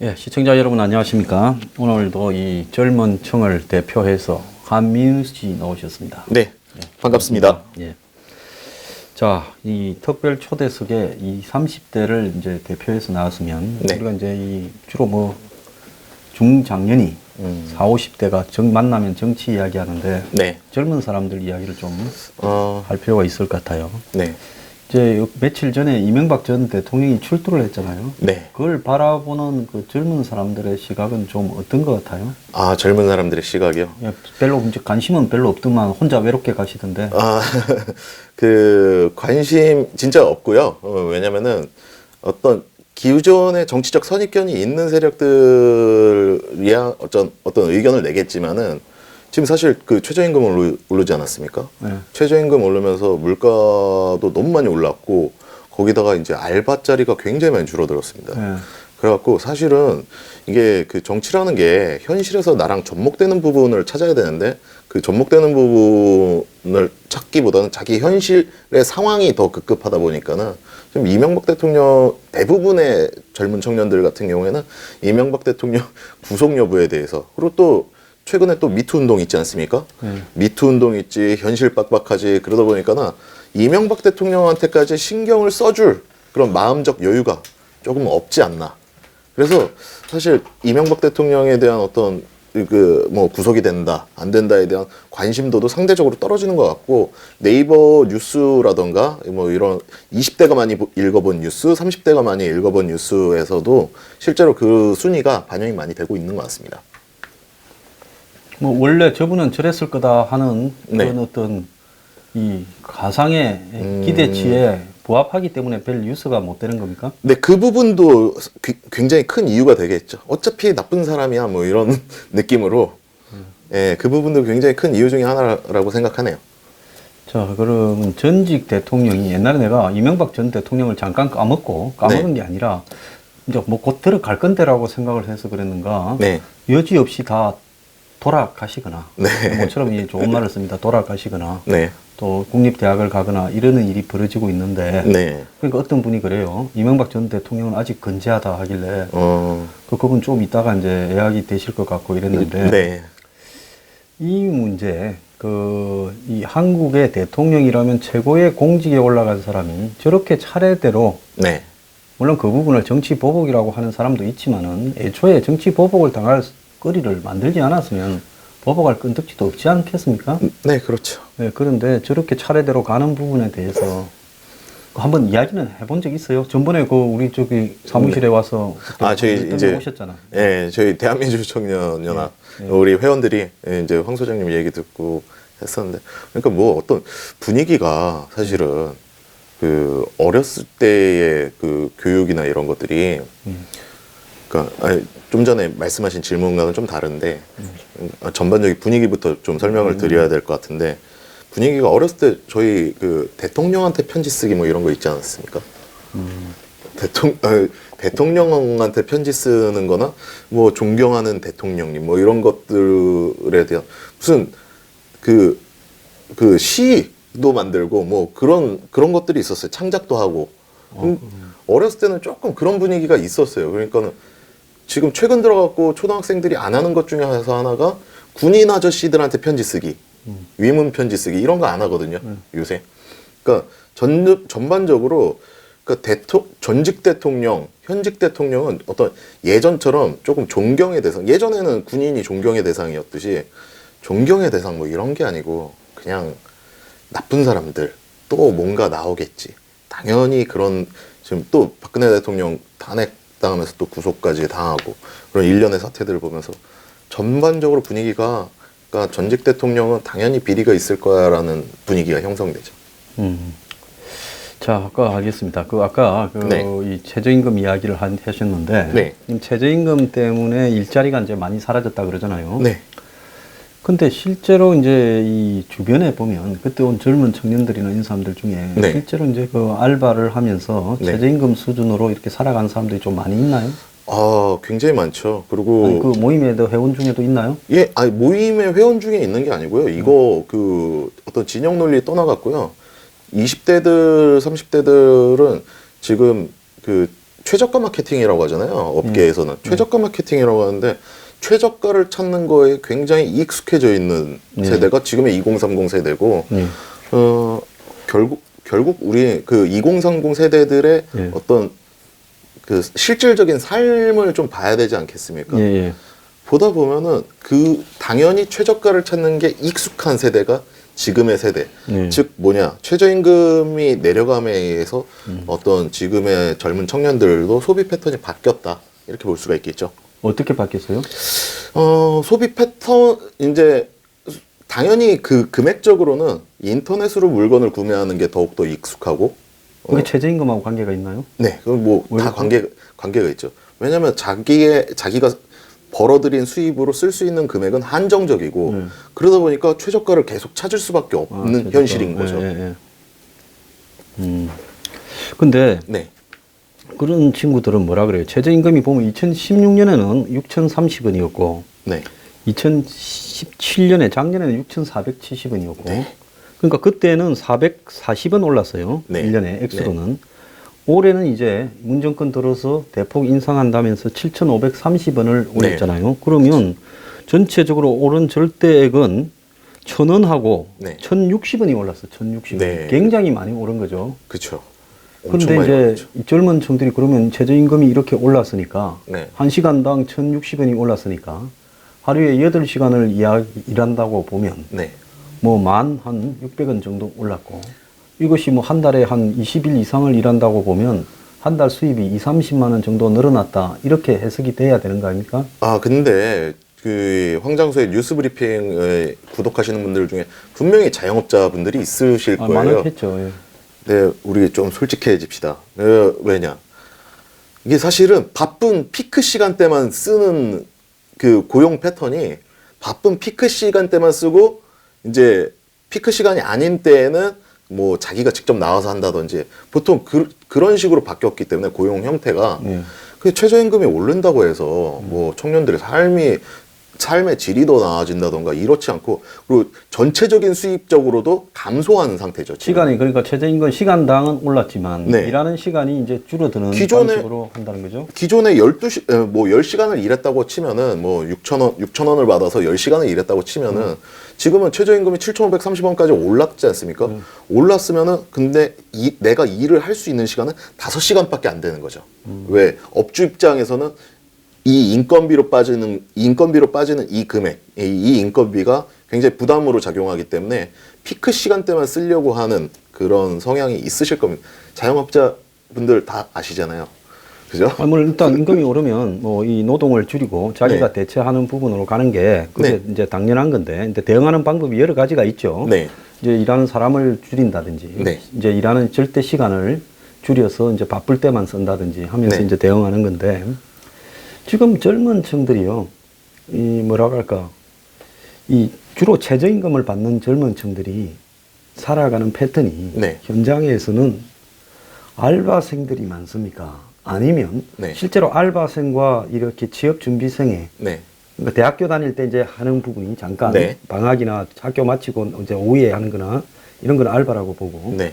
예, 시청자 여러분 안녕하십니까? 오늘도 이 젊은 층을 대표해서 한민우 씨 나오셨습니다. 네, 반갑습니다. 예. 자, 이 특별 초대석에 이 30대를 이제 대표해서 나왔으면 네. 우리가 이제 이 주로 뭐 중장년이 4, 50대가 만나면 정치 이야기 하는데 네. 젊은 사람들 이야기를 좀 할 어, 필요가 있을 것 같아요. 네. 이제 며칠 전에 이명박 전 대통령이 출두를 했잖아요. 네. 그걸 바라보는 그 젊은 사람들의 시각은 좀 어떤 것 같아요? 아, 젊은 사람들의 시각이요? 예, 별로 이제 관심은 별로 없더만 혼자 외롭게 가시던데. 아, 관심 진짜 없고요. 왜냐면은 어떤 기존의 정치적 선입견이 있는 세력들이야 어떤 의견을 내겠지만은 지금 사실 그 최저임금 오르지 않았습니까? 네. 최저임금 오르면서 물가도 너무 많이 올랐고 거기다가 이제 알바 자리가 굉장히 많이 줄어들었습니다. 네. 그래갖고 사실은 이게 그 정치라는 게 현실에서 나랑 접목되는 부분을 찾아야 되는데 그 접목되는 부분을 찾기보다는 자기 현실의 상황이 더 급급하다 보니까는 지금 이명박 대통령 대부분의 젊은 청년들 같은 경우에는 이명박 대통령 구속 여부에 대해서 그리고 또 최근에 또 미투 운동 있지 않습니까? 미투 운동 있지, 현실 빡빡하지, 그러다 보니까는 이명박 대통령한테까지 신경을 써줄 그런 마음적 여유가 조금 없지 않나. 그래서 사실 이명박 대통령에 대한 어떤 뭐 구속이 된다, 안 된다에 대한 관심도도 상대적으로 떨어지는 것 같고 네이버 뉴스라던가 뭐 이런 20대가 많이 읽어본 뉴스, 30대가 많이 읽어본 뉴스에서도 실제로 그 순위가 반영이 많이 되고 있는 것 같습니다. 뭐 원래 저분은 저랬을 거다 하는 그런 네. 어떤 이 가상의 기대치에 부합하기 때문에 별 뉴스가 못 되는 겁니까? 네, 그 부분도 굉장히 큰 이유가 되겠죠. 어차피 나쁜 사람이야, 뭐 이런 느낌으로. 예, 그 부분도 굉장히 큰 이유 중에 하나라고 생각하네요. 자, 그러면 전직 대통령이 옛날에 내가 이명박 전 대통령을 잠깐 까먹은 게 아니라 이제 뭐 곧 들어갈 건데라고 생각을 해서 그랬는가? 네. 여지없이 다 돌아가시거나, 네. 뭐처럼 이 좋은 말을 씁니다. 돌아가시거나, 네. 또 국립대학을 가거나 이러는 일이 벌어지고 있는데, 네. 그러니까 어떤 분이 그래요. 이명박 전 대통령은 아직 건재하다 하길래, 그분 좀 이따가 이제 예약이 되실 것 같고 이랬는데, 네. 이 문제, 이 한국의 대통령이라면 최고의 공직에 올라간 사람이 저렇게 차례대로, 네. 물론 그 부분을 정치 보복이라고 하는 사람도 있지만은, 애초에 정치 보복을 당할 거리를 만들지 않았으면 보복할 끈덕지도 없지 않겠습니까? 네, 그렇죠. 네, 그런데 저렇게 차례대로 가는 부분에 대해서 한번 이야기는 해본 적 있어요? 전번에 우리 저기 사무실에 와서 저희 이제 오셨잖아. 예, 저희 대한민주 청년연합 네. 우리 회원들이 이제 황 소장님 얘기 듣고 했었는데, 그러니까 뭐 어떤 분위기가 사실은 그 어렸을 때의 그 교육이나 이런 것들이 그러니까 좀 전에 말씀하신 질문과는 좀 다른데 전반적인 분위기부터 좀 설명을 드려야 될 것 같은데, 분위기가 어렸을 때 저희 그 대통령한테 편지 쓰기 뭐 이런 거 있지 않았습니까? 대통령한테 편지 쓰는 거나 뭐 존경하는 대통령님 뭐 이런 것들에 대한 무슨 그 시도 만들고 뭐 그런 것들이 있었어요. 창작도 하고. 어렸을 때는 조금 그런 분위기가 있었어요. 그러니까는 지금 최근 들어갖고 초등학생들이 안 하는 것 중에 하나가 군인 아저씨들한테 편지 쓰기, 위문 편지 쓰기 이런 거 안 하거든요. 요새. 그러니까 전반적으로 그러니까 전직 대통령, 현직 대통령은 어떤 예전처럼 조금 존경의 대상, 예전에는 군인이 존경의 대상이었듯이 존경의 대상 뭐 이런 게 아니고 그냥 나쁜 사람들 또 뭔가 나오겠지. 당연히 그런 지금 또 박근혜 대통령 탄핵당하면서 또 구속까지 당하고 그런 일련의 사태들을 보면서 전반적으로 분위기가 그러니까 전직 대통령은 당연히 비리가 있을 거야라는 분위기가 형성되죠. 자, 아까 알겠습니다. 아까 네. 이 최저임금 이야기를 하셨는데, 네. 최저임금 때문에 일자리가 이제 많이 사라졌다 그러잖아요. 네. 근데 실제로 이제 이 주변에 보면 그때 온 젊은 청년들이나 이런 사람들 중에 네. 실제로 이제 알바를 하면서 네. 최저임금 수준으로 이렇게 살아가는 사람들이 좀 많이 있나요? 굉장히 많죠. 그리고 아니, 그 모임에도 회원 중에도 있나요? 예, 모임의 회원 중에 있는 게 아니고요. 이거 어떤 진영 논리 떠나갔고요. 20대들, 30대들은 지금 최저가 마케팅이라고 하잖아요. 업계에서는 최저가 마케팅이라고 하는데 최저가를 찾는 거에 굉장히 익숙해져 있는 세대가 지금의 2030 세대고 결국 우리 그 2030 세대들의 어떤 그 실질적인 삶을 좀 봐야 되지 않겠습니까? 보다 보면은 그 당연히 최저가를 찾는 게 익숙한 세대가 지금의 세대. 즉 뭐냐, 최저임금이 내려감에 의해서 어떤 지금의 젊은 청년들도 소비 패턴이 바뀌었다, 이렇게 볼 수가 있겠죠. 어떻게 바뀌었어요? 소비 패턴, 이제 당연히 그 금액적으로는 인터넷으로 물건을 구매하는 게 더욱더 익숙하고. 그게 최저임금하고 관계가 있나요? 네, 그건 뭐 다 관계가 있죠. 왜냐하면 자기가 벌어들인 수입으로 쓸 수 있는 금액은 한정적이고 그러다 보니까 최저가를 계속 찾을 수밖에 없는 현실인 거죠. 근데 네, 그런 친구들은 뭐라 그래요? 최저임금이 보면 2016년에는 6,030원이었고 네, 2017년에 작년에는 6,470원이었고 네. 그러니까 그때는 440원 올랐어요. 네. 1년에 액수로는. 올해는 이제 문정권 들어서 대폭 인상한다면서 7,530원을 올렸잖아요. 그러면 전체적으로 오른 절대액은 1,000원하고 네. 1,060원이 올랐어. 1,060원. 네. 굉장히 많이 오른 거죠. 그렇죠. 그런데 이제 이 젊은 층들이 그러면 최저임금이 이렇게 올랐으니까 네. 1시간당 1,060원이 올랐으니까 하루에 8시간을 일한다고 보면 네, 뭐 한 600원 정도 올랐고 이것이 뭐 한 달에 한 20일 이상을 일한다고 보면 한 달 수입이 2, 30만 원 정도 늘어났다, 이렇게 해석이 돼야 되는 거 아닙니까? 근데 그 황장수의 뉴스 브리핑을 구독하시는 분들 중에 분명히 자영업자분들이 있으실 거예요. 많았겠죠. 예. 네, 우리 좀 솔직해집시다. 왜냐? 이게 사실은 바쁜 피크 시간대만 쓰는 그 고용 패턴이 바쁜 피크 시간대만 쓰고 이제 피크 시간이 아닌 때에는 뭐 자기가 직접 나와서 한다든지 보통 그런 식으로 바뀌었기 때문에 고용 형태가 그 최저임금이 오른다고 해서 뭐 청년들의 삶의 질이 더 나아진다던가 이렇지 않고, 그리고 전체적인 수입적으로도 감소하는 상태죠. 지금. 시간이, 그러니까 최저임금 시간당은 올랐지만 네. 일하는 시간이 이제 줄어드는 기존에- 방식으로 한다는 거죠. 기존에 10시간을 일했다고 치면은 뭐 6,000원을 받아서 10시간을 일했다고 치면은 지금은 최저임금이 7,530원까지 올랐지 않습니까? 올랐으면은 근데 내가 일을 할 수 있는 시간은 5시간밖에 안 되는 거죠. 왜? 업주 입장에서는 이 인건비로 빠지는 이 금액, 이 인건비가 굉장히 부담으로 작용하기 때문에 피크 시간대만 쓰려고 하는 그런 성향이 있으실 겁니다. 자영업자분들 다 아시잖아요. 그죠? 뭐 일단 임금이 오르면 뭐 이 노동을 줄이고 자기가 네. 대체하는 부분으로 가는 게 그게 네. 이제 당연한 건데, 근데 대응하는 방법이 여러 가지가 있죠. 네. 이제 일하는 사람을 줄인다든지, 네. 이제 일하는 절대 시간을 줄여서 이제 바쁠 때만 쓴다든지 하면서 네. 이제 대응하는 건데, 지금 젊은 층들이요, 이 뭐라 할까, 이 주로 최저임금을 받는 젊은 층들이 살아가는 패턴이 네. 현장에서는 알바생들이 많습니까? 아니면 네. 실제로 알바생과 이렇게 취업 준비생의, 네. 그러니까 대학교 다닐 때 이제 하는 부분이 잠깐 네. 방학이나 학교 마치고 이제 오후에 하는 거나 이런 건 알바라고 보고. 네.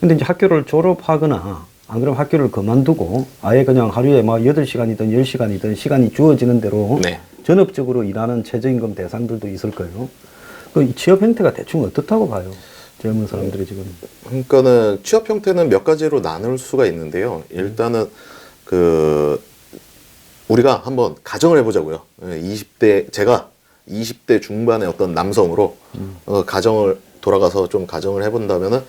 근데 이제 학교를 졸업하거나 안 그러면 학교를 그만두고 아예 그냥 하루에 막 8시간이든 10시간이든 시간이 주어지는 대로 네. 전업적으로 일하는 최저임금 대상들도 있을 거예요. 그 취업 형태가 대충 어떻다고 봐요? 젊은 사람들이 지금. 그러니까는 취업 형태는 몇 가지로 나눌 수가 있는데요. 일단은 우리가 한번 가정을 해보자고요. 제가 20대 중반의 어떤 남성으로 가정을 돌아가서 좀 가정을 해본다면은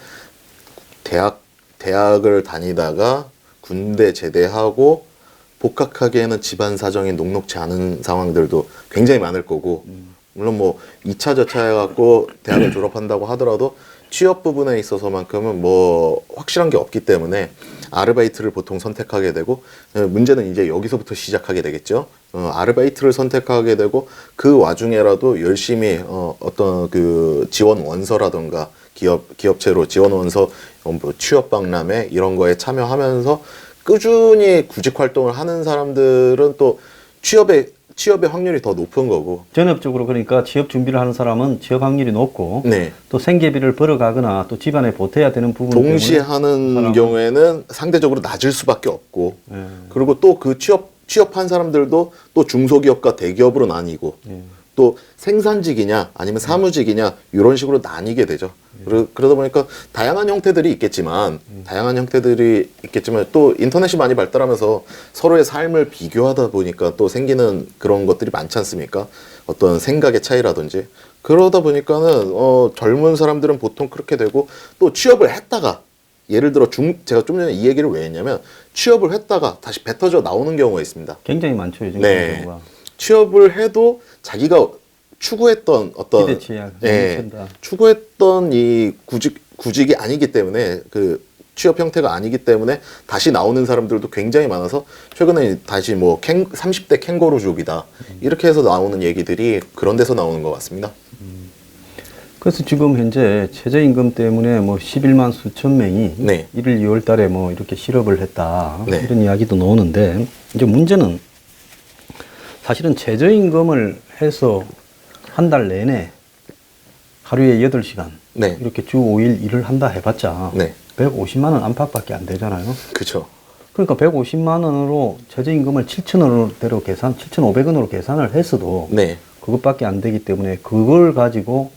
대학을 다니다가 군대 제대하고 복학하기에는 집안 사정이 녹록지 않은 상황들도 굉장히 많을 거고, 물론 뭐 2차 저차 해갖고 대학을 졸업한다고 하더라도 취업 부분에 있어서만큼은 뭐 확실한 게 없기 때문에 아르바이트를 보통 선택하게 되고, 문제는 이제 여기서부터 시작하게 되겠죠. 아르바이트를 선택하게 되고 그 와중에라도 열심히 어떤 그 지원 원서라던가 기업체로 지원 원서, 뭐 취업 박람회 이런 거에 참여하면서 꾸준히 구직 활동을 하는 사람들은 또 취업에 취업의 확률이 더 높은 거고. 전업적으로 그러니까 취업 준비를 하는 사람은 취업 확률이 높고 네. 또 생계비를 벌어가거나 또 집안에 보태야 되는 부분 동시에 때문에 하는 사람은- 경우에는 상대적으로 낮을 수밖에 없고. 예. 그리고 또 그 취업한 사람들도 또 중소기업과 대기업으로 나뉘고 예. 또 생산직이냐 아니면 사무직이냐 이런 식으로 나뉘게 되죠. 그러다 보니까 다양한 형태들이 있겠지만 또 인터넷이 많이 발달하면서 서로의 삶을 비교하다 보니까 또 생기는 그런 것들이 많지 않습니까? 어떤 생각의 차이라든지 그러다 보니까는 젊은 사람들은 보통 그렇게 되고 또 취업을 했다가 예를 들어 제가 좀 전에 이 얘기를 왜 했냐면 취업을 했다가 다시 뱉어져 나오는 경우가 있습니다. 굉장히 많죠 요즘 네. 그런 경우가. 취업을 해도 자기가 추구했던 어떤 기대치야 예, 추구했던 이 구직이 아니기 때문에 그 취업 형태가 아니기 때문에 다시 나오는 사람들도 굉장히 많아서 최근에 다시 뭐 30대 캥거루족이다 이렇게 해서 나오는 얘기들이 그런 데서 나오는 것 같습니다. 그래서 지금 현재 최저임금 때문에 뭐 11만 수천 명이 네. 1일 2월 달에 뭐 이렇게 실업을 했다 네. 이런 이야기도 나오는데 이제 문제는 사실은 최저임금을 해서 한 달 내내 하루에 8시간 네. 이렇게 주 5일 일을 한다 해봤자 네. 150만 원 안팎밖에 안 되잖아요. 그렇죠. 그러니까 150만 원으로 최저임금을 7,000원대로 7,500원으로 계산을 했어도 네. 그것밖에 안 되기 때문에 그걸 가지고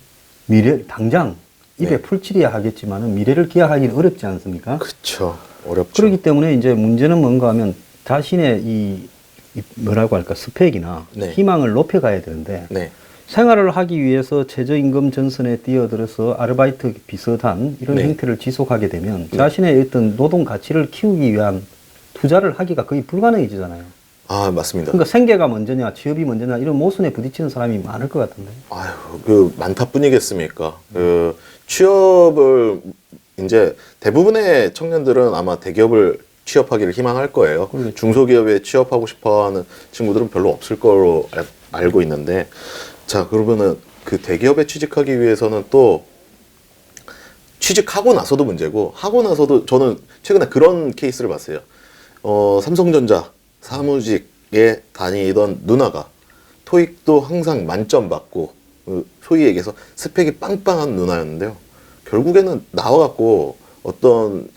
당장 입에 네. 풀칠이야 하겠지만은 미래를 기약하기는 어렵지 않습니까? 그렇죠. 어렵죠. 그렇기 때문에 이제 문제는 뭔가 하면 자신의 이 뭐라고 할까 스펙이나 네. 희망을 높여가야 되는데 네. 생활을 하기 위해서 최저임금 전선에 뛰어들어서 아르바이트 비슷한 이런 네. 형태를 지속하게 되면 자신의 어떤 노동 가치를 키우기 위한 투자를 하기가 거의 불가능해지잖아요. 아, 맞습니다. 그러니까 생계가 먼저냐 취업이 먼저냐 이런 모순에 부딪히는 사람이 많을 것 같은데. 아유, 많다뿐이겠습니까? 취업을 이제 대부분의 청년들은 아마 대기업을 취업하기를 희망할 거예요. 그렇죠. 중소기업에 취업하고 싶어하는 친구들은 별로 없을 거로 알고 있는데, 자, 그러면은 그 대기업에 취직하기 위해서는 또 취직하고 나서도 문제고, 하고 나서도 저는 최근에 그런 케이스를 봤어요. 삼성전자 사무직에 다니던 누나가 토익도 항상 만점 받고 소위 얘기해서 스펙이 빵빵한 누나였는데요. 결국에는 나와갖고 어떤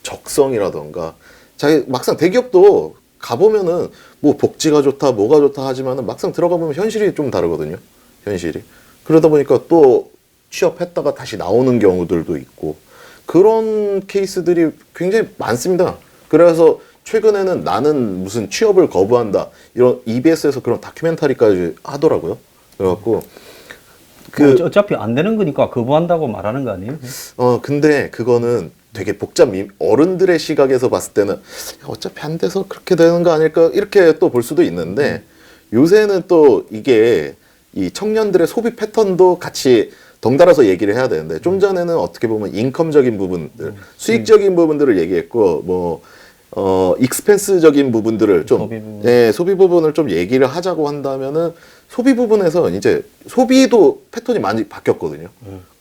적성이라던가 자기 막상 대기업도 가보면은 뭐 복지가 좋다 뭐가 좋다 하지만은 막상 들어가 보면 현실이 좀 다르거든요. 현실이. 그러다 보니까 또 취업했다가 다시 나오는 경우들도 있고 그런 케이스들이 굉장히 많습니다. 그래서 최근에는 나는 무슨 취업을 거부한다 이런 EBS에서 그런 다큐멘터리까지 하더라고요. 그래갖고 어차피 안 되는 거니까 거부한다고 말하는 거 아니에요? 근데 그거는 되게 어른들의 시각에서 봤을 때는 어차피 안 돼서 그렇게 되는 거 아닐까 이렇게 또 볼 수도 있는데 요새는 또 이게 이 청년들의 소비 패턴도 같이 덩달아서 얘기를 해야 되는데 좀 전에는 어떻게 보면 인컴적인 부분들, 수익적인 부분들을 얘기했고 뭐 익스펜스적인 부분들을 좀 소비 부분. 네, 소비 부분을 좀 얘기를 하자고 한다면은 소비 부분에서 이제 소비도 패턴이 많이 바뀌었거든요.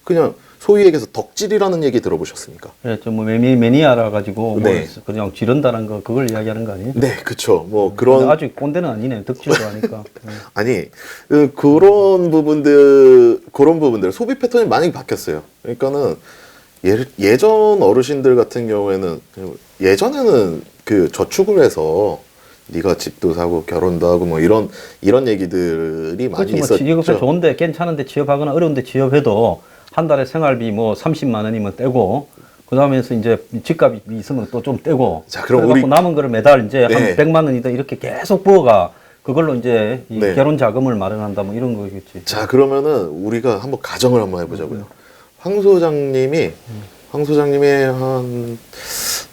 그냥 소위 얘기해서 덕질이라는 얘기 들어보셨습니까? 예, 좀뭐 매니아라 가지고 네. 뭐 그냥 지른다는 거 그걸 이야기하는 거 아니에요? 네, 그쵸. 뭐 근데 그런 아주 꼰대는 아니네. 덕질도 하니까. 아니 그런 부분들 소비 패턴이 많이 바뀌었어요. 그러니까는 예전 어르신들 같은 경우에는 예전에는 그 저축을 해서 네가 집도 사고 결혼도 하고 뭐 이런 얘기들이 많이 그렇지 뭐 있었죠. 취업을 좋은데 괜찮은데 취업하거나 어려운데 취업해도 한 달에 생활비 뭐 30만 원이면 떼고 그 다음에서 이제 집값이 있으면 또 좀 떼고 자, 그럼 그래갖고 남은 거를 매달 이제 네. 한 100만 원이다 이렇게 계속 부어가 그걸로 이제 이 네. 결혼 자금을 마련한다 뭐 이런 거겠지. 자, 그러면은 우리가 한번 가정을 한번 해보자고요. 황 소장님이 한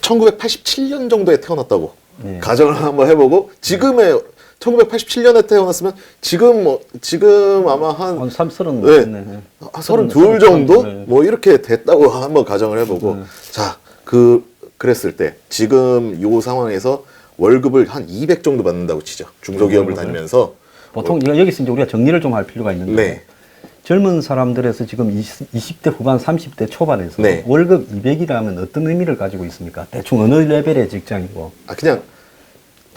1987년 정도에 태어났다고 네. 가정을 한번 해보고 지금의 1987년에 태어났으면 지금 아마 한 서른 네. 네. 32 정도? 네. 뭐 이렇게 됐다고 한번 가정을 해보고 네. 자, 그랬을 때 지금 요 상황에서 월급을 한 200 정도 받는다고 치죠. 중소기업을 다니면서 보통 여기서 이제 우리가 정리를 좀 할 필요가 있는데 네. 젊은 사람들에서 지금 20대 후반 30대 초반에서 네. 월급 200이라면 어떤 의미를 가지고 있습니까? 대충 어느 레벨의 직장이고 그냥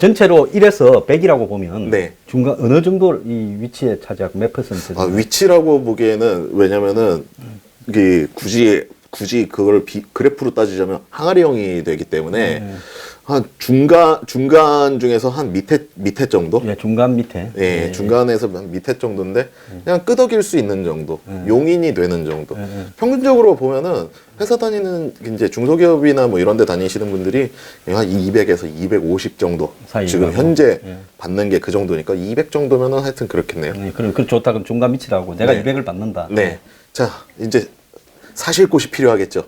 전체로 1에서 100이라고 보면 네. 중간 어느 정도 이 위치에 차지하고 몇 퍼센트? 아, 위치라고 보기에는 왜냐면은 이게 굳이 그걸 그래프로 따지자면 항아리형이 되기 때문에 한 중간 중에서 한 밑에 정도? 예, 중간 밑에. 예, 예, 중간에서 한 밑에 정도인데 그냥 끄덕일 수 있는 정도, 용인이 되는 정도. 예. 평균적으로 보면은 회사 다니는 이제 중소기업이나 뭐 이런 데 다니시는 분들이 한 200에서 250 정도 사이에 지금 가고. 현재 예. 받는 게 그 정도니까 200 정도면은 하여튼 그렇겠네요. 예, 그럼 좋다. 그럼 중간 밑이라고. 내가 네. 200을 받는다. 네. 자, 이제 사실 곳이 필요하겠죠.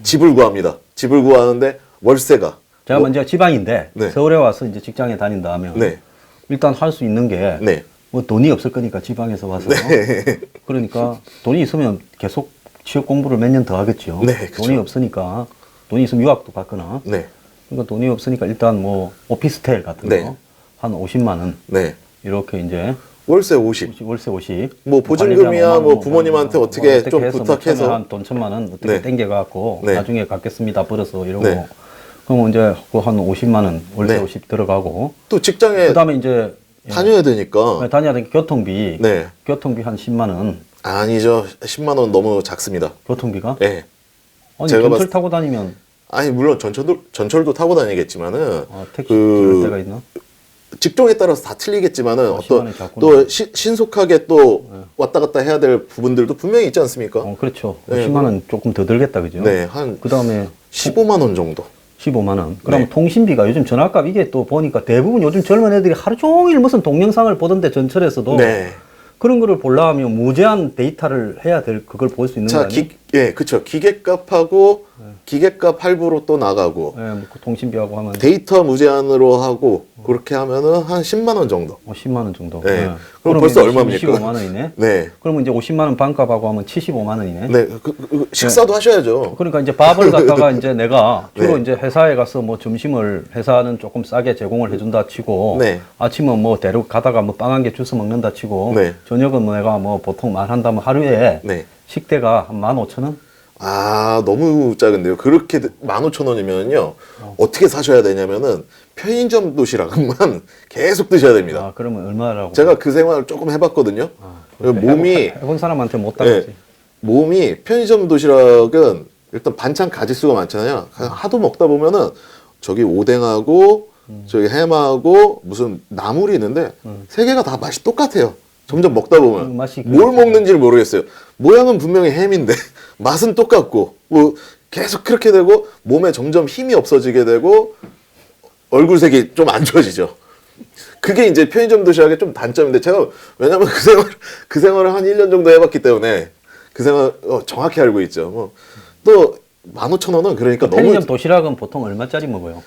집을 구합니다. 집을 구하는데 월세가 제가 먼저 지방인데 네. 서울에 와서 이제 직장에 다닌다 하면 네. 일단 할 수 있는 게 네. 뭐 돈이 없을 거니까 지방에서 와서 그러니까 돈이 있으면 계속 취업 공부를 몇 년 더 하겠죠. 네, 그쵸. 돈이 없으니까 돈이 있으면 유학도 갔거나 네. 그러니까 돈이 없으니까 일단 뭐 오피스텔 같은 네. 거 한 50만 원 네. 이렇게 이제 월세 50. 월세 50. 뭐 보증금이야 뭐 부모님한테 어떻게 좀 해서 부탁해서 뭐 한돈 1,000만 원 어떻게 네. 땡겨갖고 네. 나중에 갚겠습니다 벌어서 이러고 네. 그러면 이제 그 한 50만 원 월세 네. 50 들어가고 또 직장에 그다음에 이제 다녀야 되니까. 다녀야 되는 교통비 네. 교통비 한 10만 원 아니죠. 10만 원 너무 작습니다. 교통비가 네. 아니 제가 전철 봤을- 타고 다니면 아니 물론 전철도 타고 다니겠지만은 택시 그 그... 때가 있나? 직종에 따라서 다 틀리겠지만은 10만 어떤 원이 작구나. 또 신속하게 또 왔다 갔다 해야 될 부분들도 분명히 있지 않습니까? 그렇죠. 네, 10만 원 조금 더 들겠다 그죠? 네, 한 그다음에 15만 원 정도. 15만 원. 그럼 네. 통신비가 요즘 전화값 이게 또 보니까 대부분 요즘 젊은 애들이 하루 종일 무슨 동영상을 보던데 전철에서도 네. 그런 거를 보려면 무제한 데이터를 해야 될 그걸 볼 수 있는 거 자, 아니에요? 예, 그쵸. 기계값하고 기계값 할부로 또 나가고 예, 뭐그 통신비하고 하면 데이터 무제한으로 하고 그렇게 하면은 한 10만 원 정도. 10만 원 정도. 네. 예. 그럼 그러면 벌써 이제 얼마입니까? 25만 원이네. 네. 그러면 이제 50만 원 반값하고 하면 75만 원이네. 네. 식사도 하셔야죠. 그러니까 이제 밥을 갖다가 이제 내가 주로 네. 이제 회사에 가서 뭐 점심을 회사는 조금 싸게 제공을 해준다 치고 네. 아침은 뭐 대륙 가다가 뭐 빵 한 개 주워 먹는다 치고 네. 저녁은 뭐 내가 뭐 보통 말한다면 하루에 네. 식대가 한 15,000원? 아, 너무 작은데요. 그렇게 15,000원이면요. 어떻게 사셔야 되냐면은 편의점 도시락만 계속 드셔야 됩니다. 아, 그러면 얼마라고? 제가 그 생활을 조금 해봤거든요. 몸이 해본 사람한테 못 네, 따겠지. 몸이 편의점 도시락은 일단 반찬 가짓수가 많잖아요. 하도 먹다 보면은 저기 오뎅하고 저기 햄하고 무슨 나물이 있는데 세 개가 다 맛이 똑같아요. 점점 먹다 보면 맛이 뭘 먹는지를 모르겠어요. 모양은 분명히 햄인데 맛은 똑같고 뭐 계속 그렇게 되고 몸에 점점 힘이 없어지게 되고 얼굴색이 좀 안 좋아지죠. 그게 이제 편의점 도시락의 좀 단점인데 제가 왜냐면 그 생활을 한 1년 정도 해봤기 때문에 그 생활 정확히 알고 있죠. 뭐 또 15,000원은 그러니까 편의점 너무 도시락은 보통 얼마짜리 먹어요?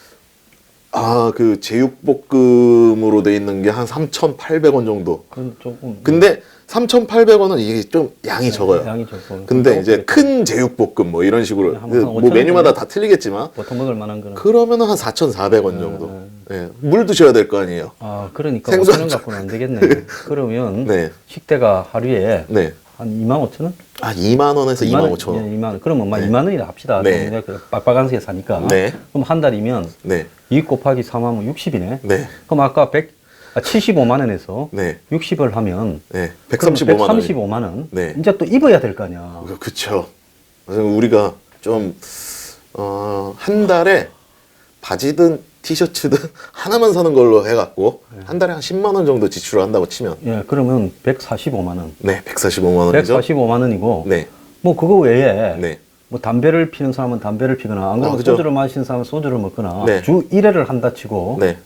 그 제육볶음으로 돼 있는 게 한 3,800원 정도. 그건 조금 근데 3,800원은 이게 좀 양이 적어요. 양이 적고. 근데 이제 큰 제육볶음 뭐 이런 식으로 한 그 5,000원 뭐 메뉴마다 정도? 다 틀리겠지만 보통 먹을 만한 거는 그러면은 한 4,400원 정도. 예. 물 드셔야 될 거 아니에요. 그러니까 생선 5,000원 갖고는 안 되겠네. 그러면 네. 식대가 하루에 네. 한 25,000원? 2만 원에서 2만 5천 원. 예, 2만 원. 그러면 막 네. 2만 원이라 합시다. 네. 내가 그 빡빡한 새 사니까. 네. 그럼 한 달이면 네. 2 곱하기 3하면 60이네. 네. 그럼 아까 75만 원에서 네. 60을 하면 네. 135만 원. 135만 원. 네. 이제 또 입어야 될 거 아니야. 그쵸. 그래서 우리가 좀, 한 달에 바지든 티셔츠든 하나만 사는 걸로 해갖고, 한 달에 한 10만 원 정도 지출을 한다고 치면, 예, 그러면 145만 원. 네, 145만 원이죠. 145만 원이고 네. 뭐 그거 외에 네. 뭐 담배를 피는 사람은 담배를 피거나 안 그러면 그죠. 소주를 마시는 사람은 소주를 먹거나 네. 주 1회를 한다 치고 네.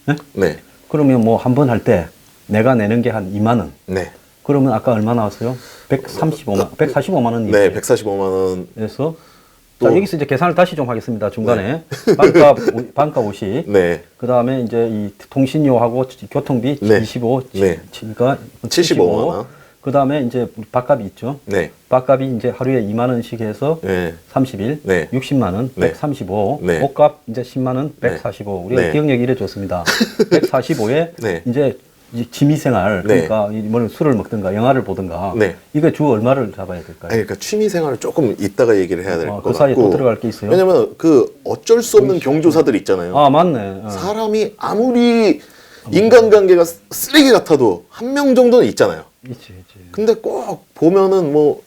네? 네. 그러면 뭐 한 번 할 때 내가 내는 게 한 2만 원. 네. 그러면 아까 얼마 나왔어요? 145만 원이 네, 145만 원. 그래서 또- 자, 여기서 이제 계산을 다시 좀 하겠습니다. 중간에 반값 50. 네. 그다음에 이제 이 통신료하고 교통비 네. 25. 네. 그러니까 75만 원. 그다음에 이제 밥값이 있죠. 네. 밥값이 이제 하루에 2만 원씩 해서 네. 30일 네. 60만 원, 네. 135. 네. 옷값 이제 10만 원, 145. 우리가 네. 기억력 이래 줬습니다. 145에 네. 이제 이 취미생활 네. 그러니까 뭐 술을 먹든가 영화를 보든가 네. 이거 주 얼마를 잡아야 될까요? 아니, 그러니까 취미 생활을 조금 이따가 얘기를 해야 될 것 그 사이에 같고. 또 들어갈 게 있어요? 왜냐면 그 어쩔 수 없는 경조사들 있잖아요. 아 맞네. 사람이 아무리 인간관계가 쓰레기 같아도 한 명 정도는 있잖아요. 있지. 근데 꼭 보면은 뭐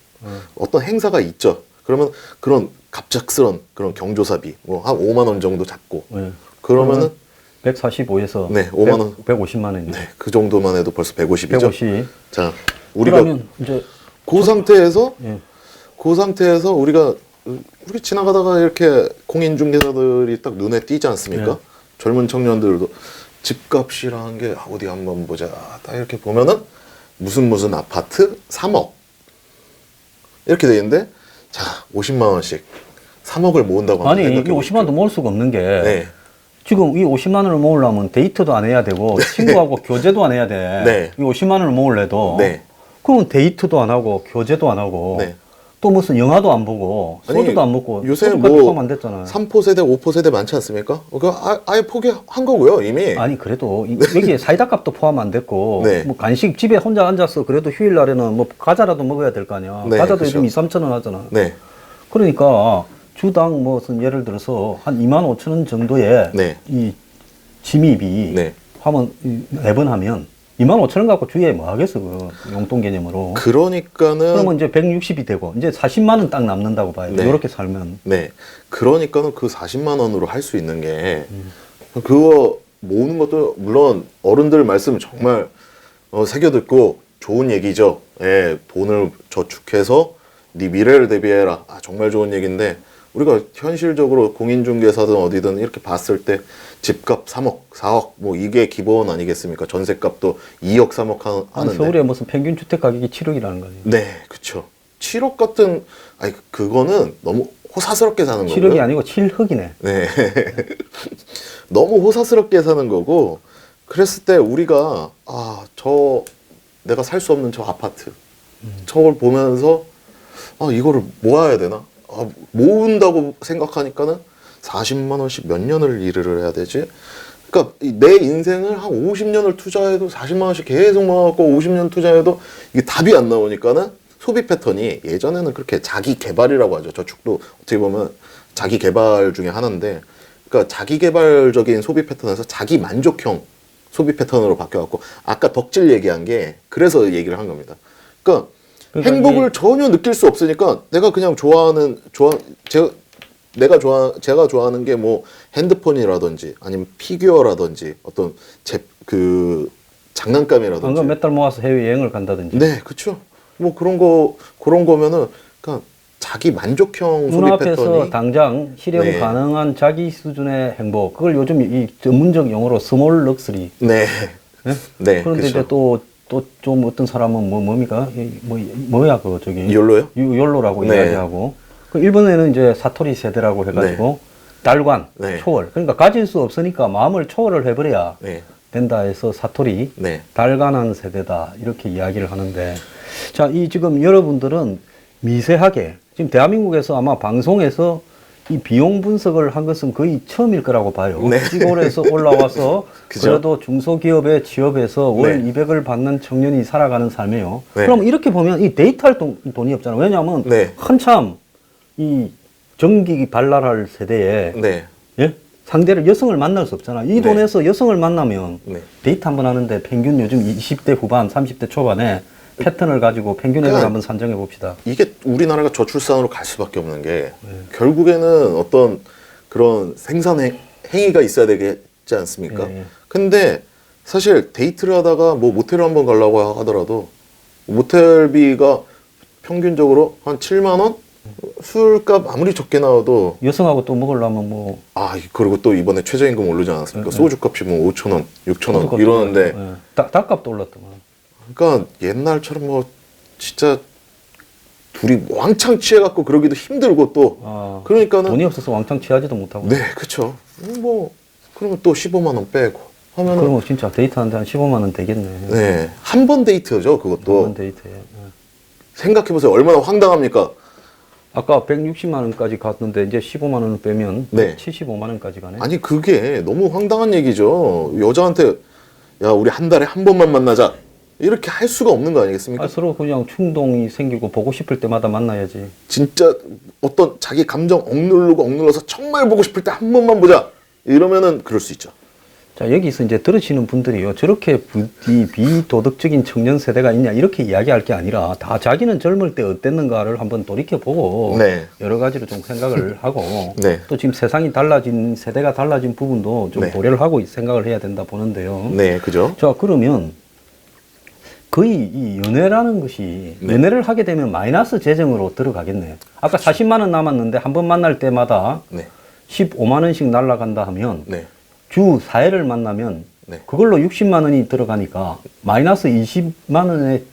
어떤 행사가 있죠. 그러면 그런 갑작스런 그런 경조사비 뭐 한 5만 원 정도 잡고 네. 그러면은 145에서 네, 5만 원. 150만 원이네. 네, 그 정도만 해도 벌써 150이죠. 150. 자, 우리가 그러면 이제 그 상태에서 예. 그 상태에서 우리가 지나가다가 이렇게 공인중개사들이 딱 눈에 띄지 않습니까? 네. 젊은 청년들도 집값이라는 게 어디 한번 보자. 딱 이렇게 보면은 무슨 아파트 3억 이렇게 돼 있는데 자 50만 원씩 3억을 모은다고 아니 한번 이 생각해 50만 원도 모을 수가 없는 게 네. 지금 이 50만 원을 모으려면 데이트도 안 해야 되고 친구하고 교제도 안 해야 돼. 네. 이 50만 원을 모으려도 네. 그러면 데이트도 안 하고 교제도 안 하고 네. 또 무슨 영화도 안 보고 아니, 소주도 안 먹고 요새 소주까지 뭐 포함 안 됐잖아요. 3포 세대, 5포 세대 많지 않습니까? 아예 포기한 거고요, 이미. 아니 그래도 여기에 사이다 값도 포함 안 됐고 네. 뭐 간식 집에 혼자 앉아서 그래도 휴일 날에는 뭐 과자라도 먹어야 될 거 아니야. 네, 과자도 그쵸. 요즘 2, 3천 원 하잖아. 네. 그러니까 주당 무슨 예를 들어서 한 2만 5천 원 정도의 네. 이 침입이 네. 하면 매번 하면 2만 5천 원 갖고 주위에 뭐 하겠어 그 용돈 개념으로. 그러니까는 그러면 이제 160이 되고 이제 40만 원 딱 남는다고 봐요. 네. 이렇게 살면. 네. 그러니까는 그 40만 원으로 할 수 있는 게 그거 모으는 것도 물론 어른들 말씀 정말 새겨 듣고 좋은 얘기죠. 예, 돈을 저축해서 네 미래를 대비해라. 아, 정말 좋은 얘기인데 우리가 현실적으로 공인중개사든 어디든 이렇게 봤을 때 집값 3억, 4억 뭐 이게 기본 아니겠습니까? 전세값도 2억, 3억 하는데. 서울에 무슨 평균 주택 가격이 7억이라는 거지. 네, 그렇죠. 7억 같은 아니 그거는 너무 호사스럽게 사는 거고요. 7억이 아니고 7흑이네. 네. 너무 호사스럽게 사는 거고 그랬을 때 우리가 내가 살 수 없는 저 아파트 저걸 보면서 이거를 모아야 되나? 모은다고 생각하니까는 40만 원씩 몇 년을 일을 해야 되지? 그러니까 내 인생을 한 50년을 투자해도 40만 원씩 계속 모아갖고 50년 투자해도 이게 답이 안 나오니까는 소비 패턴이 예전에는 그렇게 자기 개발이라고 하죠. 저축도 어떻게 보면 자기 개발 중에 하나인데, 그러니까 자기 개발적인 소비 패턴에서 자기 만족형 소비 패턴으로 바뀌어갖고 아까 덕질 얘기한 게 그래서 얘기를 한 겁니다. 그러니까 행복을 전혀 느낄 수 없으니까 내가 그냥 제가 좋아하는 게 뭐 핸드폰이라든지 아니면 피규어라든지 어떤 그 장난감이라든지. 방금 몇 달 모아서 해외 여행을 간다든지. 네, 그렇죠. 뭐 그런 거면은 그러니까 자기 만족형 소비 눈앞에서 패턴이 당장 실현 네. 가능한 자기 수준의 행복. 그걸 요즘 이 전문적 용어로 스몰 럭스리. 네, 네? 네, 그런데 그렇죠. 이제 또 좀 어떤 사람은 뭡니까? 뭐야 그거 저기. 욜로요? 욜로라고 네. 이야기하고. 그 일본에는 이제 사토리 세대라고 해가지고 달관, 네. 초월. 그러니까 가질 수 없으니까 마음을 초월을 해버려야 네, 된다 해서 사토리, 네, 달관한 세대다 이렇게 이야기를 하는데, 자, 이 지금 여러분들은 미세하게 지금 대한민국에서 아마 방송에서 이 비용 분석을 한 것은 거의 처음일 거라고 봐요. 네. 시골에서 올라와서 그죠? 그래도 중소기업에 취업해서 월 네. 200을 받는 청년이 살아가는 삶이에요. 네. 그럼 이렇게 보면 이 데이트할 돈이 없잖아요. 왜냐하면 네. 한참 이 전기 발랄할 세대에 네, 예? 상대를 여성을 만날 수 없잖아. 이 네. 돈에서 여성을 만나면 네. 데이트 한번 하는데 평균 요즘 20대 후반, 30대 초반에 패턴을 가지고 평균액을 그러니까 한번 산정해 봅시다. 이게 우리나라가 저출산으로 갈 수밖에 없는 게 네. 결국에는 어떤 그런 생산 행위가 있어야 되겠지 않습니까? 네. 근데 사실 데이트를 하다가 뭐 모텔을 한번 가려고 하더라도 모텔비가 평균적으로 한 7만 원? 술값 아무리 적게 나와도 여성하고 또 먹으려면 뭐 그리고 또 이번에 최저임금 오르지 않았습니까? 소주값이 뭐 5천 원, 6천 원 이러는데 예. 닭값도 올랐더만. 그러니까 옛날처럼 뭐 진짜 둘이 왕창 취해갖고 그러기도 힘들고 또 그러니까는 돈이 없어서 왕창 취하지도 못하고. 네, 그쵸. 뭐 그러면 또 15만 원 빼고 하면은 그러면 진짜 데이트하는데 한 15만 원 되겠네. 네, 한 번 데이트죠 그것도. 한번 데이트에. 예. 생각해보세요. 얼마나 황당합니까? 아까 160만 원까지 갔는데 이제 15만 원을 빼면 네. 75만 원까지 가네. 아니 그게 너무 황당한 얘기죠. 여자한테 야 우리 한 달에 한 번만 만나자 이렇게 할 수가 없는 거 아니겠습니까? 서로 그냥 충동이 생기고 보고 싶을 때마다 만나야지. 진짜 어떤 자기 감정 억눌러서 정말 보고 싶을 때 한 번만 보자 이러면은 그럴 수 있죠. 자, 여기서 이제 들으시는 분들이요, 저렇게 비도덕적인 청년 세대가 있냐, 이렇게 이야기할 게 아니라, 다 자기는 젊을 때 어땠는가를 한번 돌이켜보고, 네. 여러 가지로 좀 생각을 하고, 네. 또 지금 세상이 달라진, 세대가 달라진 부분도 좀 네. 고려를 하고 생각을 해야 된다 보는데요. 네, 그죠? 자, 그러면, 거의 이 연애라는 것이, 네. 연애를 하게 되면 마이너스 재정으로 들어가겠네. 아까 40만 원 남았는데, 한 번 만날 때마다 네. 15만 원씩 날라간다 하면, 네. 주 4회를 만나면 네. 그걸로 60만 원이 들어가니까 마이너스 20만 원의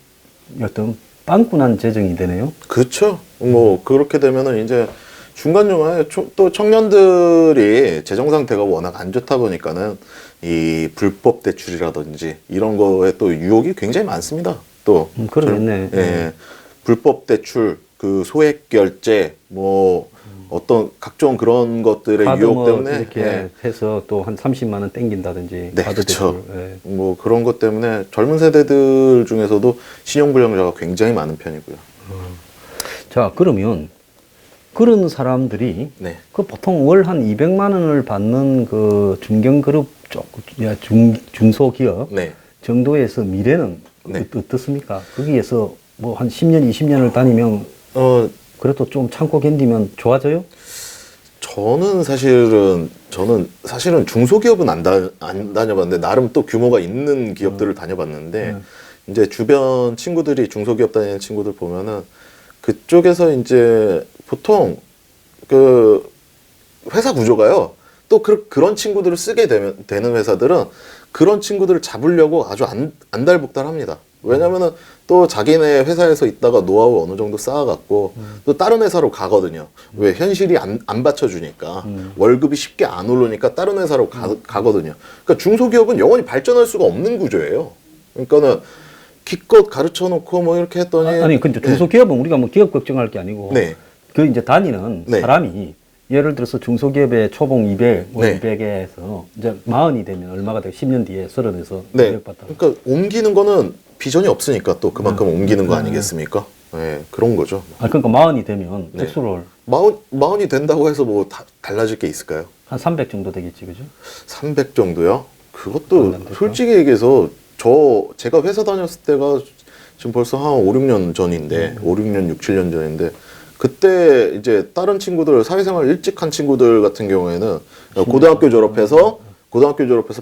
어떤 빵꾸난 재정이 되네요. 그렇죠. 뭐 그렇게 되면은 이제 중간중간에 또 청년들이 재정 상태가 워낙 안 좋다 보니까는 이 불법 대출이라든지 이런 거에 또 유혹이 굉장히 많습니다. 또 그러겠네. 예, 불법 대출, 그 소액 결제, 뭐 어떤 각종 그런 것들의 카드 유혹 뭐 때문에 이렇게 예, 해서 또 한 30만 원 땡긴다든지 네, 카드 그쵸. 대출. 예. 뭐 그런 것 때문에 젊은 세대들 중에서도 신용불량자가 굉장히 많은 편이고요. 자, 그러면 그런 사람들이 네. 그 보통 월 한 200만 원을 받는 그 중견그룹 쪽, 중소기업 네. 정도에서 미래는 네. 어떻습니까? 거기에서 뭐 한 10년, 20년을 다니면 그래도 좀 참고 견디면 좋아져요? 저는 사실은 중소기업은 안 다녀봤는데 나름 또 규모가 있는 기업들을 다녀봤는데 이제 주변 친구들이 중소기업 다니는 친구들 보면은 그쪽에서 이제 보통 그 회사 구조가요. 또 그런 친구들을 쓰게 되는 회사들은 그런 친구들을 잡으려고 아주 안달복달합니다. 왜냐면은 또 자기네 회사에서 있다가 노하우 어느 정도 쌓아갖고 또 다른 회사로 가거든요. 왜 현실이 안 받쳐주니까 월급이 쉽게 안 오르니까 다른 회사로 가거든요. 그러니까 중소기업은 영원히 발전할 수가 없는 구조예요. 그러니까는 기껏 가르쳐 놓고 뭐 이렇게 했더니 아니 근데 중소기업은 우리가 뭐 기업 걱정할 게 아니고 네. 그 이제 다니는 네. 사람이 예를 들어서 중소기업의 초봉 200, 뭐 네. 200에서 이제 40이 되면 얼마가 되고 10년 뒤에 30에서 네. 200 받다. 그러니까 옮기는 거는 비전이 없으니까 또 그만큼 옮기는 거 아니겠습니까? 네, 그런 거죠. 아 그러니까 40이 되면 네. 액수를 마흔이 된다고 해서 뭐 달라질 게 있을까요? 한 300 정도 되겠지, 그죠? 300 정도요? 그것도 안 될까? 솔직히 얘기해서 제가 회사 다녔을 때가 지금 벌써 한 5, 6년 전인데 5, 6년, 6, 7년 전인데 그때 이제 다른 친구들 사회생활 일찍 한 친구들 같은 경우에는 고등학교 졸업해서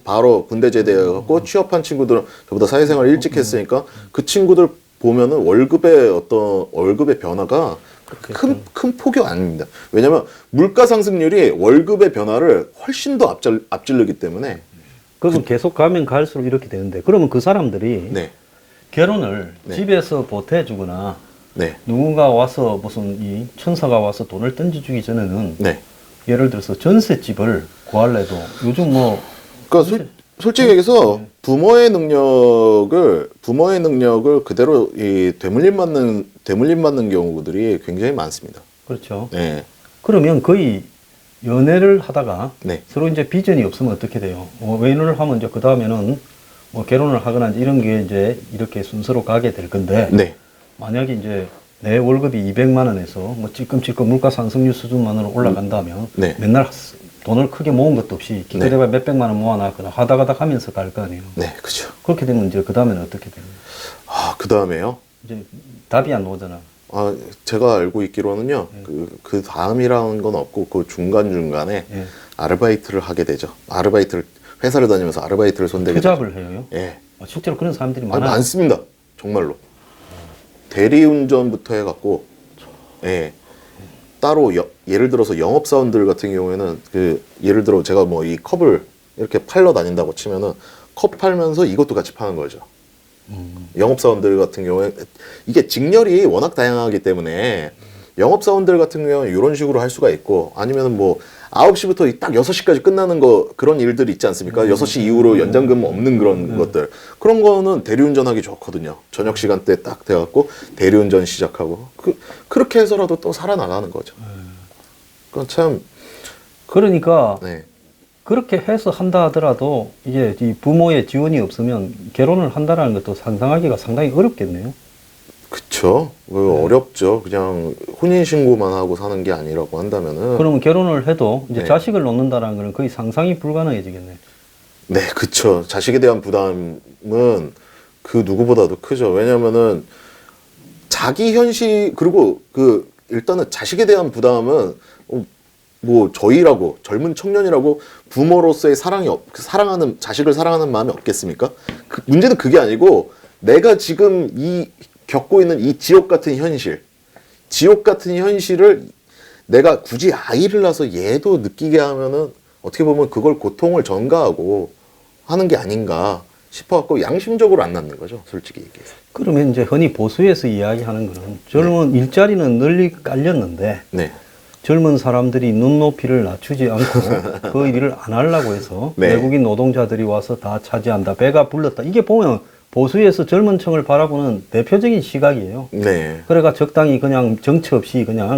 바로 군대 제대해갖고 취업한 친구들은 저보다 사회생활 일찍 했으니까 그 친구들 보면은 월급의 변화가 큰 폭이 아닙니다. 왜냐면 물가 상승률이 월급의 변화를 훨씬 더 앞질르기 때문에 그건 계속 가면 갈수록 이렇게 되는데 그러면 그 사람들이 네, 결혼을 네. 집에서 보태주거나 네, 누군가 와서 무슨 이 천사가 와서 돈을 던져주기 전에는 네. 예를 들어서 전셋집을 구할래도 요즘 뭐 그러니까 솔직히 얘기해서 부모의 능력을 그대로 이 되물림 받는 경우들이 굉장히 많습니다. 그렇죠. 네, 그러면 거의 연애를 하다가 네. 서로 이제 비전이 없으면 어떻게 돼요? 연애를 하면 이제 그 다음에는 뭐 결혼을 하거나 이제 이런 게 이제 이렇게 순서로 가게 될 건데 네, 만약에 이제 내 월급이 200만 원에서 뭐 찔끔찔끔 물가 상승률 수준만으로 올라간다면 네. 맨날 돈을 크게 모은 것도 없이 네. 기껏해봐 몇백만 원 모아놨거나 하다가다 하면서 갈 거 아니에요. 네, 그렇죠. 그렇게 되면 이제 그 다음에는 어떻게 돼요? 그 다음에요. 이제 답이 안 나오잖아. 제가 알고 있기로는요. 그 다음이라는 건 없고 그 중간중간에 예. 아르바이트를 하게 되죠. 회사를 다니면서 아르바이트를 손대게 되죠. 투잡을 해요. 예. 실제로 그런 사람들이 많아요. 많습니다. 정말로. 대리운전부터 해갖고, 예. 따로 예를 들어서 영업사원들 같은 경우에는 예를 들어 제가 뭐 이 컵을 이렇게 팔러 다닌다고 치면은 컵 팔면서 이것도 같이 파는 거죠. 영업사원들 같은 경우에 이게 직렬이 워낙 다양하기 때문에 영업사원들 같은 경우는 이런 식으로 할 수가 있고 아니면은 뭐 9시부터 딱 6시까지 끝나는 그런 일들이 있지 않습니까? 6시 이후로 연장근무 없는 그런 것들. 그런 거는 대리운전하기 좋거든요. 저녁 시간대 딱 돼갖고 대리운전 시작하고 그렇게 해서라도 또 살아나가는 거죠. 그건 참 그러니까 네. 그렇게 해서 한다 하더라도 이게 이 부모의 지원이 없으면 결혼을 한다라는 것도 상상하기가 상당히 어렵겠네요. 그쵸. 어렵죠. 그냥 혼인신고만 하고 사는 게 아니라고 한다면은. 그러면 결혼을 해도 이제 네. 자식을 놓는다라는 거는 거의 상상이 불가능해지겠네. 네, 그쵸. 자식에 대한 부담은 그 누구보다도 크죠. 왜냐면은 자기 현실, 그리고 일단은 자식에 대한 부담은 뭐 저희라고, 젊은 청년이라고 부모로서의 사랑하는, 자식을 사랑하는 마음이 없겠습니까? 문제는 그게 아니고 내가 지금 겪고 있는 이 지옥 같은 현실을 내가 굳이 아이를 낳아서 얘도 느끼게 하면은 어떻게 보면 그걸 고통을 전가하고 하는 게 아닌가 싶어갖고 양심적으로 안 낳는 거죠, 솔직히 얘기해서. 그러면 이제 흔히 보수에서 이야기하는 거는 젊은 일자리는 널리 깔렸는데 네. 젊은 사람들이 눈높이를 낮추지 않고 그 일을 안 하려고 해서 네. 외국인 노동자들이 와서 다 차지한다. 배가 불렀다. 이게 보면 보수에서 젊은 층을 바라보는 대표적인 시각이에요. 네. 그래가 적당히 그냥 정치 없이 그냥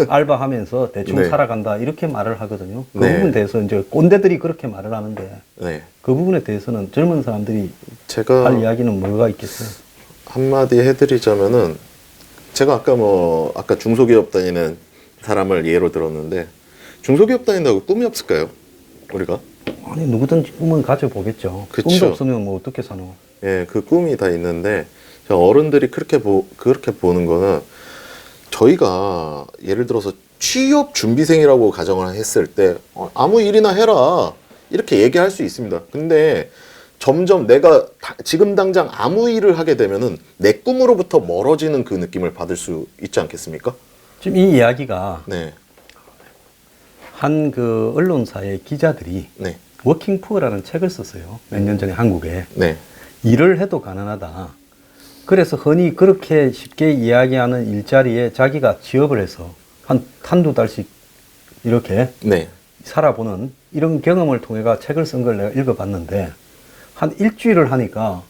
알바하면서 대충 네. 살아간다. 이렇게 말을 하거든요. 그 네. 부분에 대해서 이제 꼰대들이 그렇게 말을 하는데 네. 그 부분에 대해서는 젊은 사람들이 제가 할 이야기는 뭐가 있겠어요? 한마디 해드리자면은 제가 아까 중소기업 다니는 사람을 예로 들었는데 중소기업 다닌다고 꿈이 없을까요? 우리가? 아니 누구든지 꿈은 가져보겠죠. 그쵸. 꿈도 없으면 뭐 어떻게 사노? 예, 그 꿈이 다 있는데 어른들이 그렇게 보는 거는 저희가 예를 들어서 취업 준비생이라고 가정을 했을 때 아무 일이나 해라 이렇게 얘기할 수 있습니다. 근데 점점 내가 지금 당장 아무 일을 하게 되면은 내 꿈으로부터 멀어지는 그 느낌을 받을 수 있지 않겠습니까? 지금 이 이야기가 네, 한 그 언론사의 기자들이 네, 워킹 푸어라는 책을 썼어요. 몇 년 전에 한국에. 네, 일을 해도 가난하다. 그래서 흔히 그렇게 쉽게 이야기하는 일자리에 자기가 취업을 해서 한두 달씩 이렇게 네, 살아보는 이런 경험을 통해가 책을 쓴 걸 내가 읽어봤는데 한 일주일을 하니까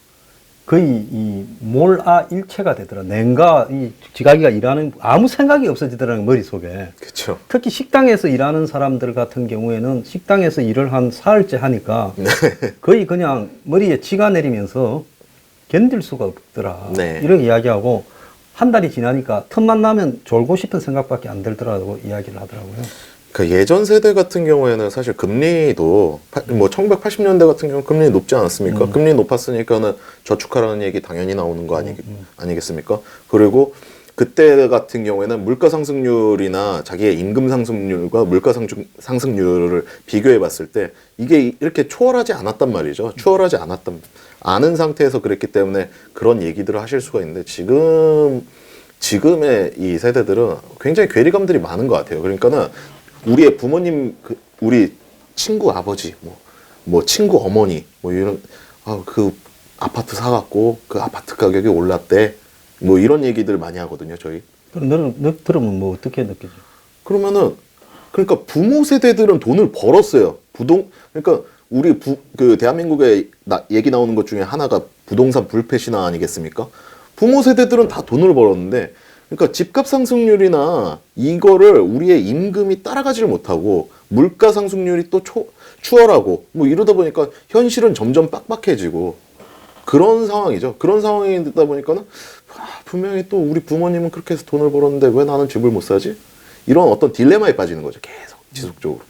거의 이 몰아일체가 되더라. nen가 이 지가기가 일하는 아무 생각이 없어지더라는 머릿속에. 그렇죠. 특히 식당에서 일하는 사람들 같은 경우에는 식당에서 일을 한 사흘째 하니까 거의 그냥 머리에 지가 내리면서 견딜 수가 없더라. 네. 이런 이야기하고 한 달이 지나니까 틈만 나면 졸고 싶은 생각밖에 안 들더라고 이야기를 하더라고요. 그 예전 세대 같은 경우에는 사실 금리도 뭐 1980년대 같은 경우 금리 높지 않았습니까? 금리 높았으니까는 저축하라는 얘기 당연히 나오는 거 아니겠습니까? 그리고 그때 같은 경우에는 물가 상승률이나 자기의 임금 상승률과 물가 상승률을 비교해 봤을 때 이게 이렇게 추월하지 않았단 말이죠. 아는 상태에서 그랬기 때문에 그런 얘기들을 하실 수가 있는데 지금의 이 세대들은 굉장히 괴리감들이 많은 것 같아요. 그러니까는 우리의 부모님, 우리 친구 아버지, 뭐 친구 어머니, 뭐 이런 그 아파트 사갖고 그 아파트 가격이 올랐대, 뭐 이런 얘기들 많이 하거든요, 저희. 그럼 너는 들으면 뭐 어떻게 느끼죠? 그러면은 그러니까 부모 세대들은 돈을 벌었어요. 그러니까 우리 그 대한민국에 얘기 나오는 것 중에 하나가 부동산 불패 신화 아니겠습니까? 부모 세대들은 다 돈을 벌었는데. 그러니까 집값 상승률이나 이거를 우리의 임금이 따라가지를 못하고 물가 상승률이 또 추월하고 뭐 이러다 보니까 현실은 점점 빡빡해지고 그런 상황이죠. 그런 상황이다 보니까는 분명히 또 우리 부모님은 그렇게 해서 돈을 벌었는데 왜 나는 집을 못 사지? 이런 어떤 딜레마에 빠지는 거죠. 계속 지속적으로.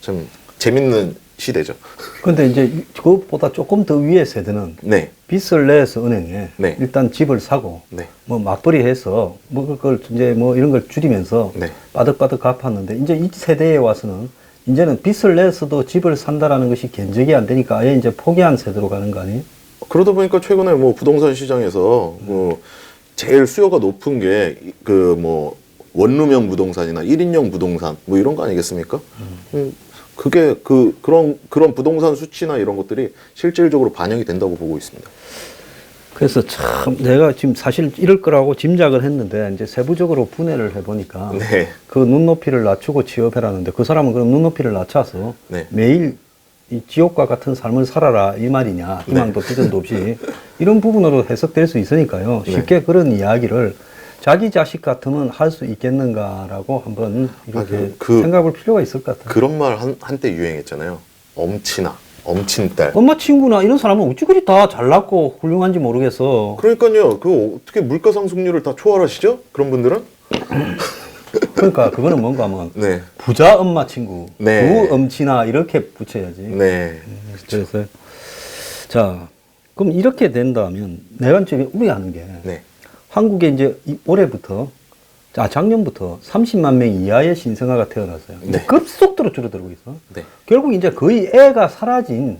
참 재밌는 시대죠. 근데 이제 그것보다 조금 더 위의 세대는 네. 빚을 내서 은행에 네. 일단 집을 사고 네. 뭐 맞벌이 해서 뭐 그걸 이제 뭐 이런 걸 줄이면서 네. 빠득빠득 갚았는데 이제 이 세대에 와서는 이제는 빚을 내서도 집을 산다라는 것이 견적이 안 되니까 아예 이제 포기한 세대로 가는 거 아니에요? 그러다 보니까 최근에 뭐 부동산 시장에서 뭐 제일 수요가 높은 게 그 뭐 원룸형 부동산이나 1인용 부동산 뭐 이런 거 아니겠습니까? 그게 그런 부동산 수치나 이런 것들이 실질적으로 반영이 된다고 보고 있습니다. 그래서 참 내가 지금 사실 이럴 거라고 짐작을 했는데 이제 세부적으로 분해를 해보니까 네. 그 눈높이를 낮추고 취업해라는데 그 사람은 그럼 눈높이를 낮춰서 네. 매일 이 지옥과 같은 삶을 살아라 이 말이냐 희망도 비전도 없이 이런 부분으로 해석될 수 있으니까요. 쉽게 그런 이야기를 자기 자식 같으면 할 수 있겠는가라고 한번 이렇게 그 생각할 필요가 있을 것 같아요. 그런 말 한때 유행했잖아요. 엄친아, 엄친딸. 엄마 친구나 이런 사람은 어찌 그리 다 잘났고 훌륭한지 모르겠어. 그러니까요. 그 어떻게 물가 상승률을 다 초월하시죠? 그런 분들은? 그러니까 그거는 뭔가 하면 네. 부자 엄마 친구, 네. 부엄친아 이렇게 붙여야지. 네. 그래서 자 그럼 이렇게 된다면 내가 지금 우려하는 게 네. 한국에 이제 올해부터 작년부터 30만 명 이하의 신생아가 태어났어요. 네. 급속도로 줄어들고 있어. 네. 결국 이제 거의 애가 사라진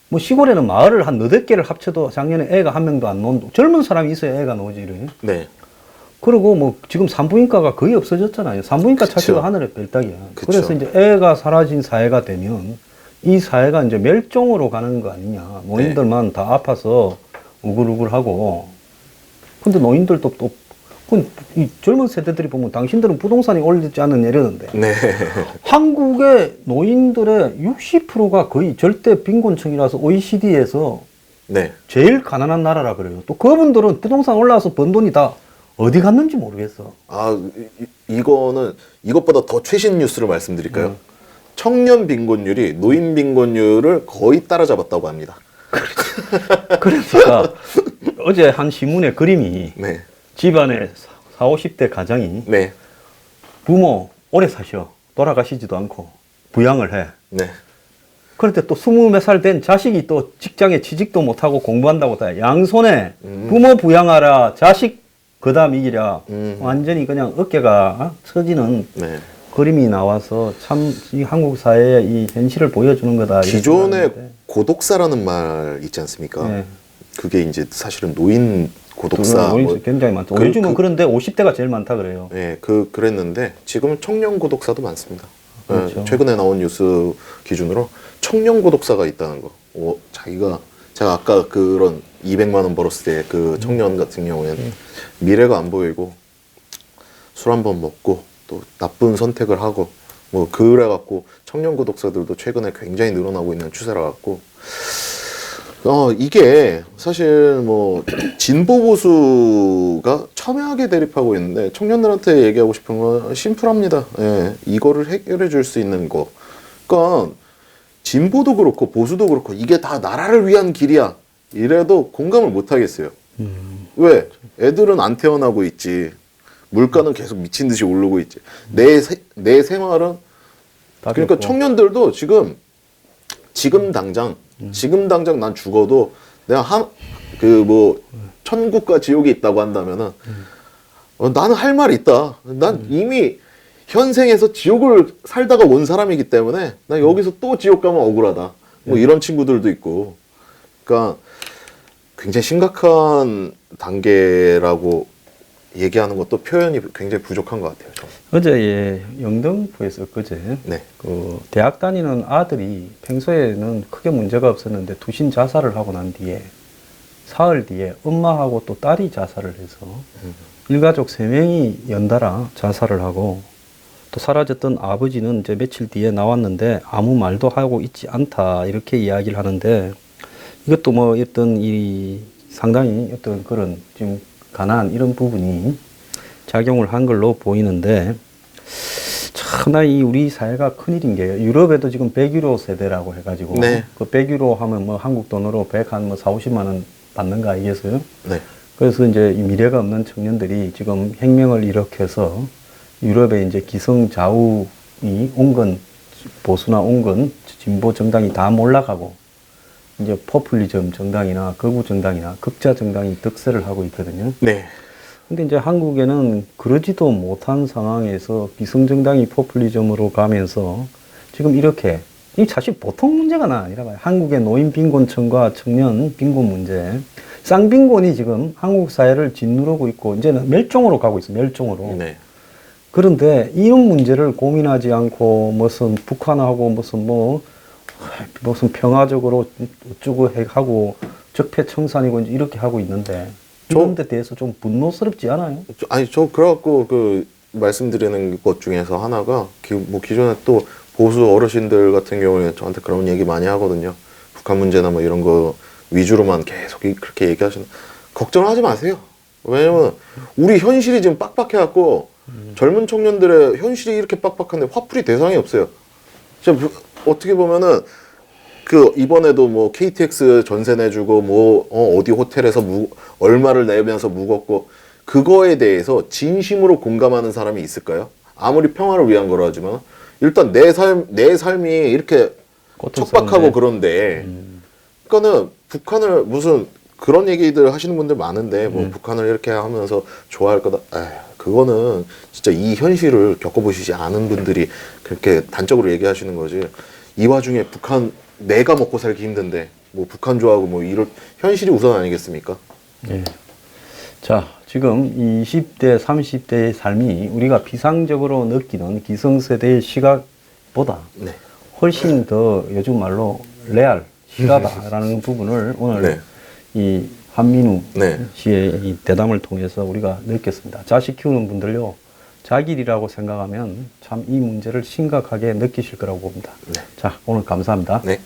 뭐 시골에는 마을을 한 8개를 합쳐도 작년에 애가 한 명도 안 나온 젊은 사람이 있어야 애가 나오지 이래. 네. 그리고 뭐 지금 산부인과가 거의 없어졌잖아요. 산부인과 그쵸. 찾기가 하늘의 별따기야. 그쵸. 그래서 이제 애가 사라진 사회가 되면 이 사회가 이제 멸종으로 가는 거 아니냐. 노인들만 다 아파서 우글우글하고. 근데 노인들도 또, 이 젊은 세대들이 보면 당신들은 부동산이 올리지 않는 이러는데. 네. 한국의 노인들의 60%가 거의 절대 빈곤층이라서 OECD에서 네. 제일 가난한 나라라 그래요. 또 그분들은 부동산 올라와서 번 돈이 다 어디 갔는지 모르겠어. 아, 이거는 이것보다 더 최신 뉴스를 말씀드릴까요? 청년 빈곤율이 노인 빈곤율을 거의 따라잡았다고 합니다. 그러니까 어제 한 신문에 그림이 네. 집안에 40, 50대 가장이 네. 부모 오래 사셔. 돌아가시지도 않고 부양을 해. 네. 그런데 또 20몇 살 된 자식이 또 직장에 취직도 못하고 공부한다고 다 양손에 부모 부양하라 자식 그다음 이기랴 완전히 그냥 어깨가 처지는 네. 그림이 나와서 참 이 한국 사회의 이 현실을 보여주는 거다. 이렇게 기존의 생각하는데. 고독사라는 말 있지 않습니까? 네. 그게 이제 사실은 노인 고독사. 노인 뭐, 굉장히 많죠. 그- 요즘은 그- 그런데 50대가 제일 많다 그래요. 네, 그랬는데 지금은 청년 고독사도 많습니다. 그렇죠. 최근에 나온 뉴스 기준으로 청년 고독사가 있다는 거. 제가 아까 그런 200만 원 벌었을 때 그 청년 같은 경우에는 미래가 안 보이고 술 한 번 먹고 또 나쁜 선택을 하고 뭐 그래갖고 청년 고독사들도 최근에 굉장히 늘어나고 있는 추세라 갖고 이게 사실 뭐 진보 보수가 첨예하게 대립하고 있는데 청년들한테 얘기하고 싶은 건 심플합니다. 예, 이거를 해결해 줄 수 있는 거. 그러니까 진보도 그렇고 보수도 그렇고 이게 다 나라를 위한 길이야. 이래도 공감을 못 하겠어요. 왜? 애들은 안 태어나고 있지. 물가는 계속 미친 듯이 오르고 있지. 내 생활은 그러니까 없고. 청년들도 지금 당장 난 죽어도 내가 천국과 지옥이 있다고 한다면은 나는 할 말이 있다. 난 이미 현생에서 지옥을 살다가 온 사람이기 때문에 나 여기서 또 지옥 가면 억울하다. 뭐 이런 친구들도 있고. 그러니까 굉장히 심각한 단계라고 얘기하는 것도 표현이 굉장히 부족한 것 같아요. 저는. 어제 영등포에서 그제 네. 그 대학 다니는 아들이 평소에는 크게 문제가 없었는데 투신 자살을 하고 난 뒤에 사흘 뒤에 엄마하고 또 딸이 자살을 해서 일가족 3명이 연달아 자살을 하고 또 사라졌던 아버지는 이제 며칠 뒤에 나왔는데 아무 말도 하고 있지 않다 이렇게 이야기를 하는데 이것도 뭐 어떤 이 상당히 어떤 그런 지금 가난 이런 부분이 작용을 한 걸로 보이는데 참나 이 우리 사회가 큰일인 게 유럽에도 지금 100유로 세대라고 해가지고 네. 그 100유로 하면 뭐 한국 돈으로 100한 뭐 4, 50만 원 받는 거 아니겠어요? 네. 그래서 이제 이 미래가 없는 청년들이 지금 혁명을 일으켜서 유럽의 이제 기성 좌우이 온건 보수나 온건 진보 정당이 다 몰락하고 이제 포퓰리즘 정당이나 극우 정당이나 극자 정당이 득세를 하고 있거든요. 네. 근데 이제 한국에는 그러지도 못한 상황에서 비성정당이 포퓰리즘으로 가면서 지금 이렇게 이 사실 보통 문제가 아니라 봐요. 한국의 노인 빈곤층과 청년 빈곤 문제, 쌍빈곤이 지금 한국 사회를 짓누르고 있고 이제는 멸종으로 가고 있어요. 멸종으로. 네. 그런데 이런 문제를 고민하지 않고 무슨 북한하고 무슨 평화적으로 어쩌고 하고 적폐청산이고 이렇게 하고 있는데 이런 데 대해서 좀 분노스럽지 않아요? 그래갖고 말씀드리는 것 중에서 하나가 기존에 또 보수 어르신들 같은 경우에 저한테 그런 얘기 많이 하거든요. 북한 문제나 뭐 이런 거 위주로만 계속 그렇게 얘기하시는 걱정하지 마세요. 왜냐면 우리 현실이 지금 빡빡해갖고 젊은 청년들의 현실이 이렇게 빡빡한데 화풀이 대상이 없어요. 진짜 어떻게 보면은 그 이번에도 뭐 KTX 전세 내주고 뭐 어디 호텔에서 얼마를 내면서 묵었고 그거에 대해서 진심으로 공감하는 사람이 있을까요? 아무리 평화를 위한 거라 하지만 일단 내 삶이 이렇게 척박하고 그런데 그러니까는 북한을 무슨 그런 얘기들 하시는 분들 많은데 뭐 북한을 이렇게 하면서 좋아할 거다. 에휴, 그거는 진짜 이 현실을 겪어보시지 않은 분들이 그렇게 단적으로 얘기하시는 거지. 이 와중에 북한 내가 먹고 살기 힘든데 뭐 북한 좋아하고 뭐 이런 현실이 우선 아니겠습니까? 예. 자, 지금 20대, 30대의 삶이 우리가 비상적으로 느끼는 기성세대의 시각보다 네. 훨씬 더 요즘 말로 레알, 실하다라는 부분을 오늘 네. 이 한민우 네. 씨의 이 대담을 통해서 우리가 느꼈습니다. 자식 키우는 분들요, 자기 일이라고 생각하면 참 이 문제를 심각하게 느끼실 거라고 봅니다. 네. 자, 오늘 감사합니다. 네.